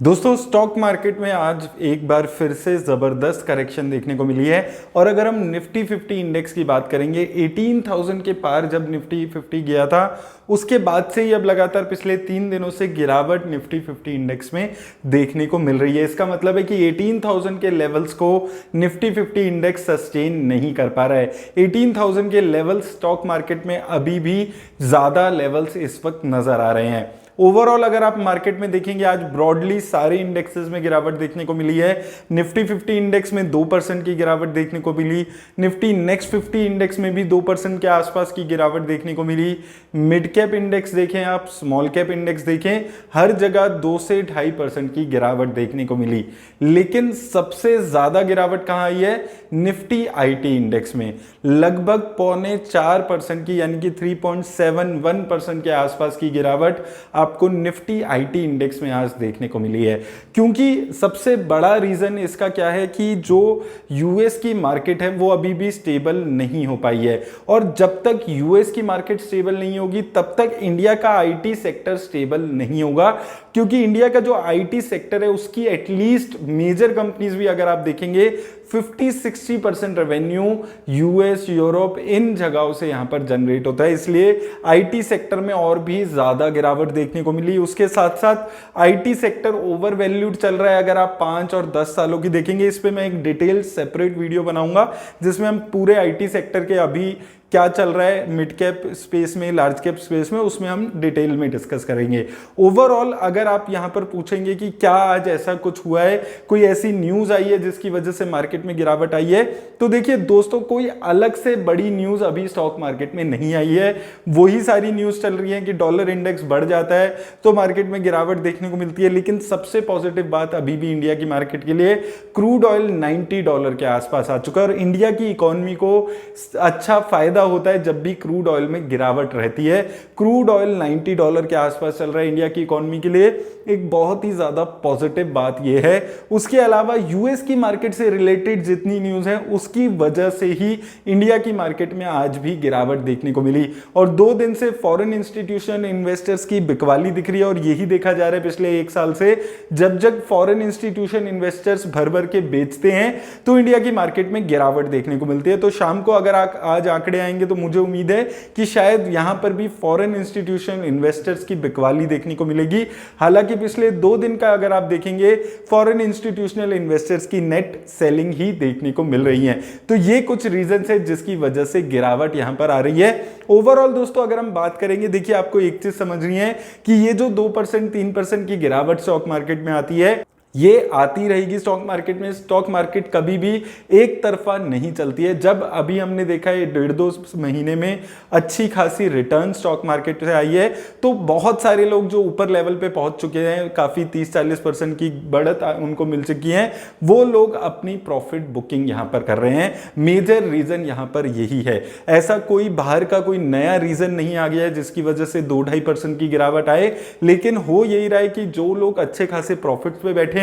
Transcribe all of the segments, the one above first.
दोस्तों stock market में आज एक बार फिर से जबरदस्त करेक्शन देखने को मिली है। और अगर हम निफ्टी 50 इंडेक्स की बात करेंगे, 18,000 के पार जब निफ्टी 50 गया था उसके बाद से ही अब लगातार पिछले 3 दिनों से गिरावट निफ्टी 50 इंडेक्स में देखने को मिल रही है। इसका मतलब है कि 18,000 के लेवल्स को निफ्टी 50 इंडेक्स सस्टेन नहीं कर पा रहा है। 18,000 के लेवल्स स्टॉक मार्केट में अभी भी ज्यादा लेवल्स इस वक्त नजर आ रहे हैं। ओवरऑल अगर आप मार्केट में देखेंगे, आज ब्रॉडली सारे इंडेक्सेस में गिरावट देखने को मिली है। निफ्टी 50 इंडेक्स में 2% की गिरावट देखने को मिली। निफ्टी नेक्स्ट 50 इंडेक्स में भी 2% के आसपास की गिरावट देखने को मिली। मिड कैप इंडेक्स देखें आप, स्मॉल कैप इंडेक्स देखें, हर जगह 2 से 2.5% की गिरावट देखने को मिली। लेकिन सबसे ज्यादा गिरावट कहां आई है? निफ्टी आईटी इंडेक्स में लगभग 0.4% की, यानी कि 3.71% के आसपास की गिरावट आपको निफ्टी आईटी इंडेक्स में आज देखने को मिली है। क्योंकि सबसे बड़ा रीजन इसका क्या है कि जो यूएस की मार्केट है वो अभी भी स्टेबल नहीं हो पाई है, और जब तक यूएस की मार्केट स्टेबल नहीं होगी तब तक इंडिया का आईटी सेक्टर स्टेबल नहीं होगा। क्योंकि इंडिया का जो आईटी सेक्टर है उसकी एटलीस्ट मेजर कंपनीज भी अगर आप देखेंगे 50-60% रेवेन्यू यूएस, यूरोप, इन जगहों से यहां पर जनरेट होता है। इसलिए आईटी सेक्टर में और भी ज्यादा गिरावट देखने को मिली। उसके साथ साथ आईटी सेक्टर ओवर वैल्यूड चल रहा है। अगर आप 5 और 10 सालों की देखेंगे, इस पे मैं एक डिटेल सेपरेट वीडियो बनाऊंगा जिसमें हम पूरे आईटी सेक्टर के अभी क्या चल रहा है मिड कैप स्पेस में, लार्ज कैप स्पेस में, उसमें हम डिटेल में डिस्कस करेंगे। ओवरऑल अगर आप यहां पर पूछेंगे कि क्या आज ऐसा कुछ हुआ है, कोई ऐसी न्यूज आई है जिसकी वजह से मार्केट में गिरावट आई है, तो देखिए दोस्तों, कोई अलग से बड़ी न्यूज अभी स्टॉक मार्केट में नहीं आई है। वही सारी न्यूज चल रही है कि डॉलर इंडेक्स बढ़ जाता है तो मार्केट में गिरावट देखने को मिलती है। लेकिन सबसे पॉजिटिव बात अभी भी इंडिया की मार्केट के लिए, क्रूड ऑयल $90 के आसपास आ चुका है, और इंडिया की इकोनॉमी को अच्छा फायदा होता है जब भी क्रूड ऑयल में गिरावट रहती है। क्रूड ऑयल $90 के आसपास चल रहा है, इंडिया की इकोनॉमी के लिए एक बहुत ही ज्यादा पॉजिटिव बात यह है। उसके अलावा यूएस की मार्केट से रिलेटेड जितनी न्यूज है उसकी वजह से ही इंडिया की मार्केट में आज भी गिरावट देखने को मिली। और 2 दिन से फॉरेन इंस्टीट्यूशन इन्वेस्टर्स की बिकवाली दिख रही है, और यही देखा जा रहा है पिछले 1 साल से। जब जब फॉरेन इंस्टीट्यूशन इन्वेस्टर्स भर भर के बेचते हैं तो इंडिया की मार्केट में गिरावट देखने को मिलती है। तो शाम को अगर आज आंकड़े आएंगे तो मुझे उम्मीद है कि शायद यहां पर भी फॉरेन इंस्टीट्यूशन इन्वेस्टर्स की बिकवाली देखने को मिलेगी। हालांकि पिछले 2 दिन का अगर आप देखेंगे, फॉरेन इंस्टीट्यूशनल इन्वेस्टर्स की नेट सेलिंग ही देखने को मिल रही है। तो ये कुछ रीजन है जिसकी वजह से गिरावट यहां पर आ रही है। ओवरऑल दोस्तों अगर हम बात करेंगे, देखिए आपको एक चीज समझनी है कि ये जो 2% 3% की गिरावट स्टॉक मार्केट में आती है, ये आती रहेगी स्टॉक मार्केट में। स्टॉक मार्केट कभी भी एक तरफा नहीं चलती है। जब अभी हमने देखा है 1.5-2 महीने में अच्छी खासी रिटर्न स्टॉक मार्केट से आई है, तो बहुत सारे लोग जो ऊपर लेवल पे पहुंच चुके हैं, काफी 30-40% की बढ़त उनको मिल चुकी है, वो लोग अपनी प्रॉफिट बुकिंग यहां पर कर रहे हैं। मेजर रीजन यहां पर यही है। ऐसा कोई बाहर का कोई नया रीजन नहीं आ गया है जिसकी वजह से 2-2.5% की गिरावट आए, लेकिन हो यही रहा है कि जो लोग अच्छे खासे प्रॉफिट पे बैठे हैं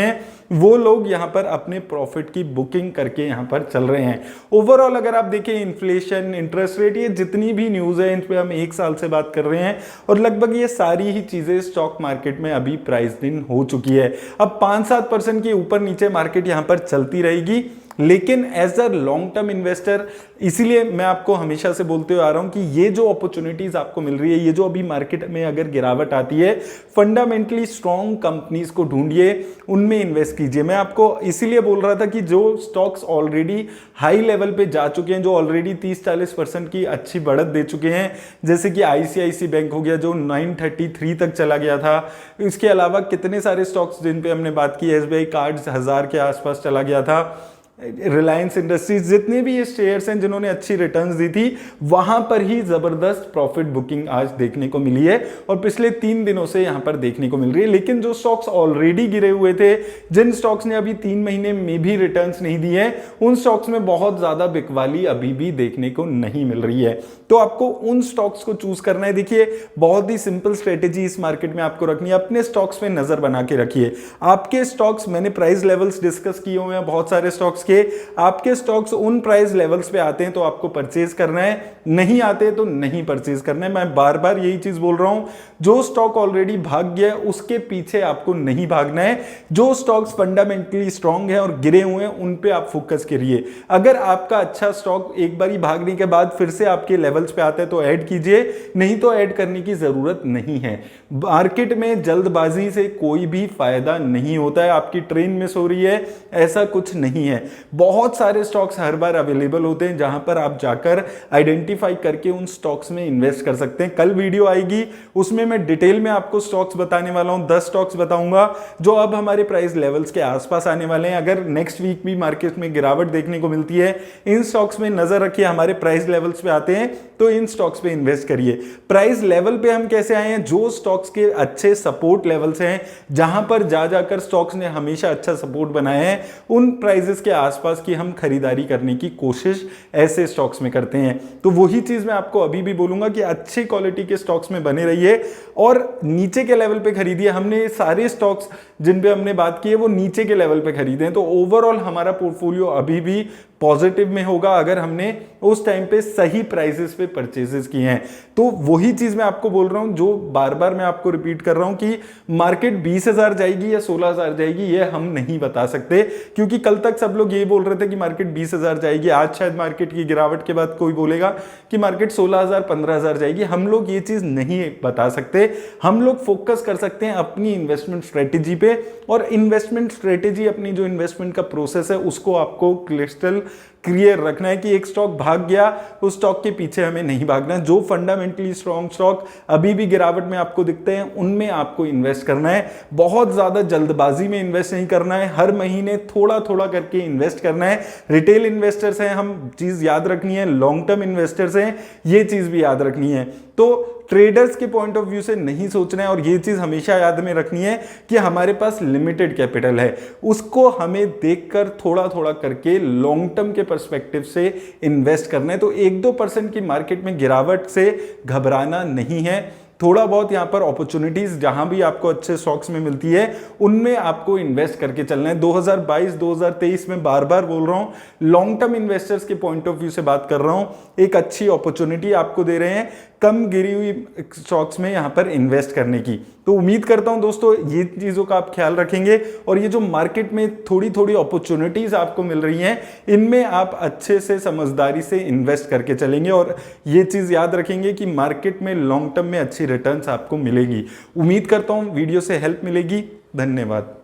वो लोग यहां पर अपने प्रॉफिट की बुकिंग करके यहां पर चल रहे हैं। ओवरऑल अगर आप देखें, इन्फ्लेशन, इंटरेस्ट रेट, ये जितनी भी न्यूज है इन पे हम 1 साल से बात कर रहे हैं, और लगभग ये सारी ही चीजें स्टॉक मार्केट में अभी प्राइस इन हो चुकी है। अब 5-7% के ऊपर नीचे मार्केट यहां पर चलती रहेगी, लेकिन as a long term investor, इसीलिए मैं आपको हमेशा से बोलते हुए आ रहा हूं कि ये जो अपॉर्चुनिटीज आपको मिल रही है, ये जो अभी मार्केट में अगर गिरावट आती है, फंडामेंटली स्ट्रॉन्ग कंपनीज को ढूंढिए, उनमें इन्वेस्ट कीजिए। मैं आपको इसीलिए बोल रहा था कि जो स्टॉक्स ऑलरेडी हाई लेवल पे जा चुके हैं, जो ऑलरेडी 30-40% की अच्छी बढ़त दे चुके हैं, जैसे कि आईसीआईसी बैंक हो गया जो 933 तक चला गया था। इसके अलावा कितने सारे स्टॉक्स जिन पे हमने बात की, एसबीआई कार्ड्स 1000 के आसपास चला गया था, रिलायंस इंडस्ट्रीज, जितने भी ये शेयर्स हैं जिन्होंने अच्छी रिटर्न्स दी थी, वहां पर ही जबरदस्त प्रॉफिट बुकिंग आज देखने को मिली है, और पिछले 3 दिनों से यहां पर देखने को मिल रही है। लेकिन जो स्टॉक्स ऑलरेडी गिरे हुए थे, जिन स्टॉक्स ने अभी 3 महीने में भी रिटर्न्स नहीं दिए हैं, उन स्टॉक्स में बहुत ज्यादा बिकवाली अभी भी देखने को नहीं मिल रही है। तो आपको उन स्टॉक्स को चूज करना है। देखिए बहुत ही सिंपल स्ट्रेटेजी इस मार्केट में आपको रखनी है, अपने स्टॉक्स पे नजर बना के रखिए। आपके स्टॉक्स, मैंने प्राइस लेवल्स डिस्कस किए हुए हैं बहुत सारे स्टॉक्स के, आपके स्टॉक्स उन प्राइस लेवल्स पे आते हैं तो आपको परचेज करना है, नहीं आते तो नहीं परचेज करना है। मैं बार बार यही चीज बोल रहा हूं, जो स्टॉक ऑलरेडी भाग गया है उसके पीछे आपको नहीं भागना है। जो स्टॉक्स फंडामेंटली स्ट्रांग है और गिरे हुए हैं उन पे आप फोकस करिए। अगर आपका अच्छा स्टॉक एक बारी भागने के बाद फिर से आपके लेवल्स पे आता है तो ऐड कीजिए, नहीं तो ऐड करने की जरूरत नहीं है। मार्केट में जल्दबाजी से कोई भी फायदा नहीं होता है। आपकी ट्रेन मिस हो रही है ऐसा कुछ नहीं है। बहुत सारे स्टॉक्स हर बार अवेलेबल होते हैं जहां पर आप जाकर आइडेंटिफाई करके उन स्टॉक्स में इन्वेस्ट कर सकते हैं। कल वीडियो आएगी उसमें मैं डिटेल में आपको स्टॉक्स बताने वाला हूं। 10 स्टॉक्स बताऊंगा जो अब हमारे प्राइस लेवल्स के आसपास आने वाले हैं। अगर नेक्स्ट वीक भी मार्केट में गिरावट देखने को मिलती है, इन स्टॉक्स में नजर रखिए, हमारे प्राइस लेवल्स पे आते हैं तो इन स्टॉक्स पे इन्वेस्ट करिए। प्राइस लेवल पे हम कैसे आए हैं? जो स्टॉक्स के अच्छे सपोर्ट लेवल्स हैं, जहां पर जा जाकर स्टॉक्स ने हमेशा अच्छा सपोर्ट बनाया है, उन प्राइसेस के आसपास की हम खरीदारी करने की कोशिश ऐसे स्टॉक्स में करते हैं। तो वही चीज मैं आपको अभी भी बोलूंगा कि अच्छी क्वालिटी के स्टॉक्स में बने रहिए और नीचे के लेवल पे खरीदिए। हमने सारे स्टॉक्स जिन पे हमने बात की है वो नीचे के लेवल पे खरीदे हैं, तो ओवरऑल हमारा पोर्टफोलियो अभी भी पॉजिटिव में होगा अगर हमने उस टाइम पे सही प्राइसेस पे परचेजेस किए हैं। तो वही चीज मैं आपको बोल रहा हूं, जो बार बार मैं आपको रिपीट कर रहा हूं कि मार्केट 20,000 जाएगी या 16,000 जाएगी ये हम नहीं बता सकते, क्योंकि कल तक सब लोग ये बोल रहे थे कि मार्केट 20,000 जाएगी। आज शायद मार्केट की गिरावट के बाद कोई बोलेगा कि मार्केट 16,000 15,000 जाएगी। हम लोग ये चीज नहीं बता सकते। हम लोग फोकस कर सकते हैं अपनी इन्वेस्टमेंट स्ट्रेटेजी पे, और इन्वेस्टमेंट स्ट्रेटेजी अपनी जो इन्वेस्टमेंट का प्रोसेस है उसको आपको क्रिस्टल क्लियर रखना है कि एक स्टॉक भाग गया उस स्टॉक के पीछे हमें नहीं भागना। जो फंडामेंटली स्ट्रॉन्ग स्टॉक अभी भी गिरावट में आपको दिखते हैं उनमें आपको इन्वेस्ट करना है। बहुत ज्यादा जल्दबाजी में इन्वेस्ट नहीं करना है, हर महीने थोड़ा थोड़ा करके इन्वेस्ट करना है। रिटेल इन्वेस्टर्स हैं हम, चीज याद रखनी है, लॉन्ग टर्म इन्वेस्टर्स हैं ये चीज भी याद रखनी है। तो ट्रेडर्स के पॉइंट ऑफ व्यू से नहीं सोचना है, और ये चीज हमेशा याद में रखनी है कि हमारे पास लिमिटेड कैपिटल है, उसको हमें देखकर थोड़ा थोड़ा करके लॉन्ग टर्म के पर्सपेक्टिव से इन्वेस्ट करना है। तो 1-2% की मार्केट में गिरावट से घबराना नहीं है। थोड़ा बहुत यहां पर अपॉर्चुनिटीज जहां भी आपको अच्छे स्टॉक्स में मिलती है उनमें आपको इन्वेस्ट करके चलना है। 2022-2023 में बार बार बोल रहा हूं, लॉन्ग टर्म इन्वेस्टर्स के पॉइंट ऑफ व्यू से बात कर रहा हूं, एक अच्छी अपॉर्चुनिटी आपको दे रहे हैं कम गिरी हुई स्टॉक्स में यहां पर इन्वेस्ट करने की। तो उम्मीद करता हूं दोस्तों ये चीजों का आप ख्याल रखेंगे, और ये जो मार्केट में थोड़ी थोड़ी अपॉर्चुनिटीज आपको मिल रही हैं इनमें आप अच्छे से समझदारी से इन्वेस्ट करके चलेंगे, और ये चीज याद रखेंगे कि मार्केट में लॉन्ग टर्म में अच्छी रिटर्न्स आपको मिलेगी। उम्मीद करता हूं वीडियो से हेल्प मिलेगी। धन्यवाद।